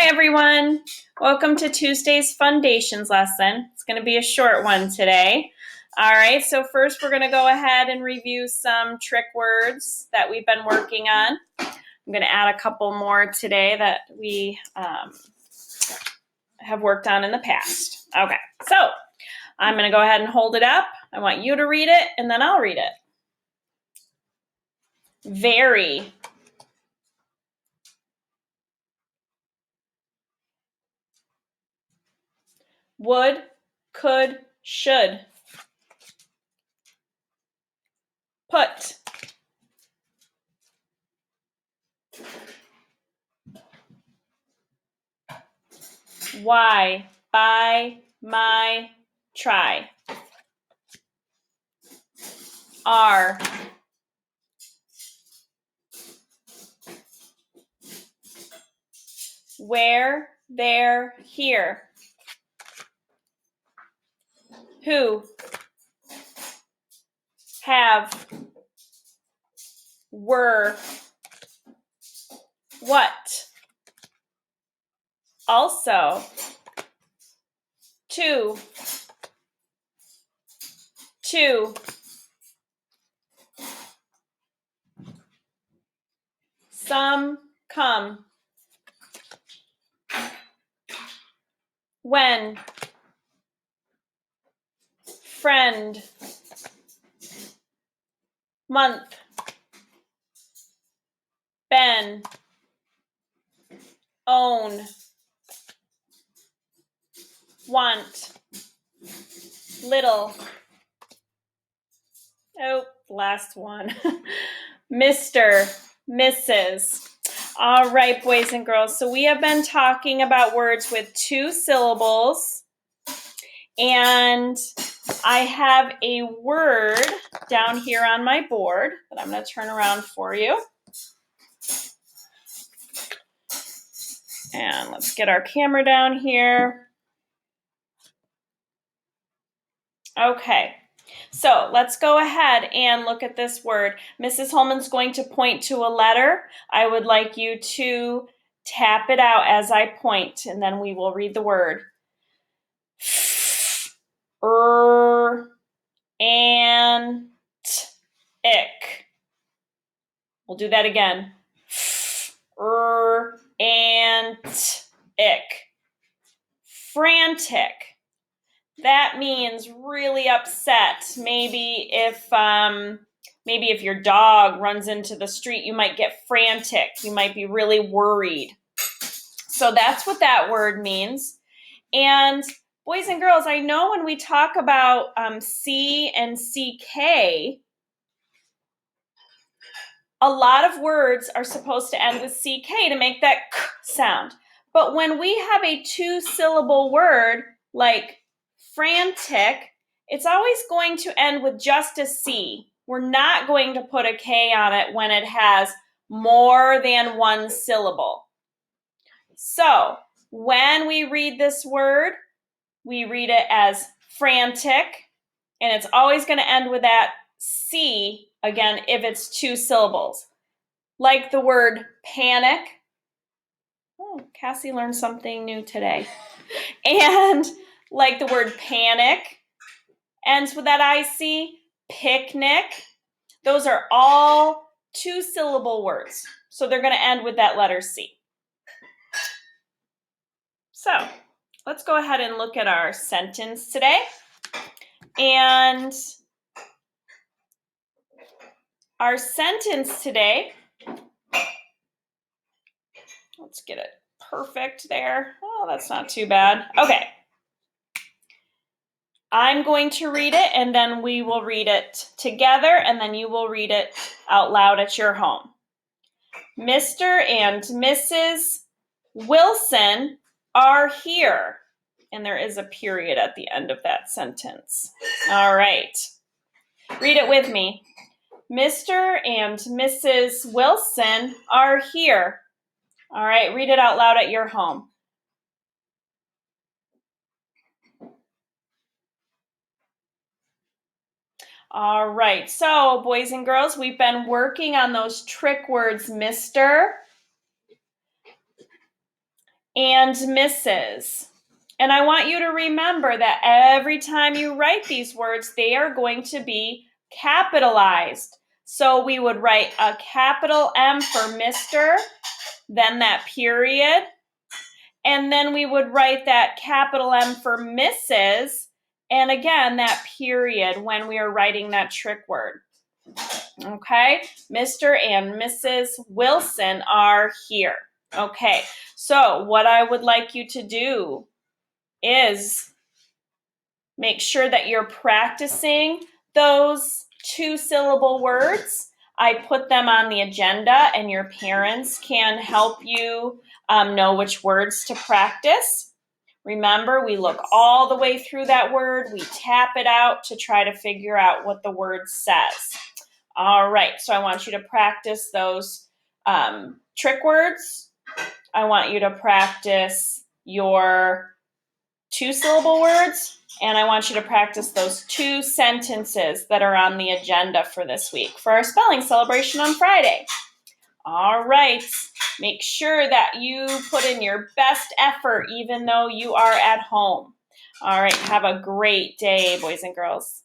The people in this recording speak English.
Hi, everyone. Welcome to Tuesday's Fundations lesson. It's going to be a short one today. All right, so first we're going to go ahead and review some trick words that we've been working on. I'm going to add a couple more today that we have worked on in the past. Okay, so I'm going to go ahead and hold it up. I want you to read it, and then I'll read it. Very. Would, could, should. Put. Why, by, my, try. Are. Where, there, here. Who. Have. Were. What. Also. To. To. Some. Come. When. Friend. Month. Been. Own. Want. Little. Oh, last one. Mr. Mrs. All right, boys and girls. So we have been talking about words with 2 syllables. And I have a word down here on my board that I'm going to turn around for you. And let's get our camera down here. Okay, so let's go ahead and look at this word. Mrs. Holman's going to point to a letter. I would like you to tap it out as I point, and then we will read the word. And ick. We'll do that again. And ick. Frantic. That means really upset. Maybe if your dog runs into the street, you might get frantic. You might be really worried. So that's what that word means. And boys and girls, I know when we talk about C and CK, a lot of words are supposed to end with CK to make that k sound. But when we have a 2-syllable word like frantic, it's always going to end with just a C. We're not going to put a K on it when it has more than 1 syllable. So when we read this word, we read it as frantic, and it's always going to end with that C, again, if it's 2 syllables. Like the word panic. Oh, Cassie learned something new today. And like the word panic ends with that IC. Picnic. Those are all 2-syllable words. So they're going to end with that letter C. So let's go ahead and look at our sentence today. And our sentence today, let's get it perfect there. Oh, that's not too bad. Okay. I'm going to read it, and then we will read it together, and then you will read it out loud at your home. Mr. and Mrs. Wilson are here. And there is a period at the end of that sentence. All right. Read it with me. Mr. and Mrs. Wilson are here. All right, read it out loud at your home. All right, so boys and girls, we've been working on those trick words, Mr. and Mrs. And I want you to remember that every time you write these words, they are going to be capitalized. So we would write a capital M for Mr., then that period, and then we would write that capital M for Mrs., and again, that period when we are writing that trick word. Okay, Mr. and Mrs. Wilson are here. Okay, so what I would like you to do is make sure that you're practicing those 2-syllable words. I put them on the agenda, and your parents can help you know which words to practice. Remember, we look all the way through that word. We tap it out to try to figure out what the word says. All right, so I want you to practice those trick words. I want you to practice your 2-syllable words, and I want you to practice those 2 sentences that are on the agenda for this week for our spelling celebration on Friday. All right, make sure that you put in your best effort even though you are at home. All right, have a great day, boys and girls.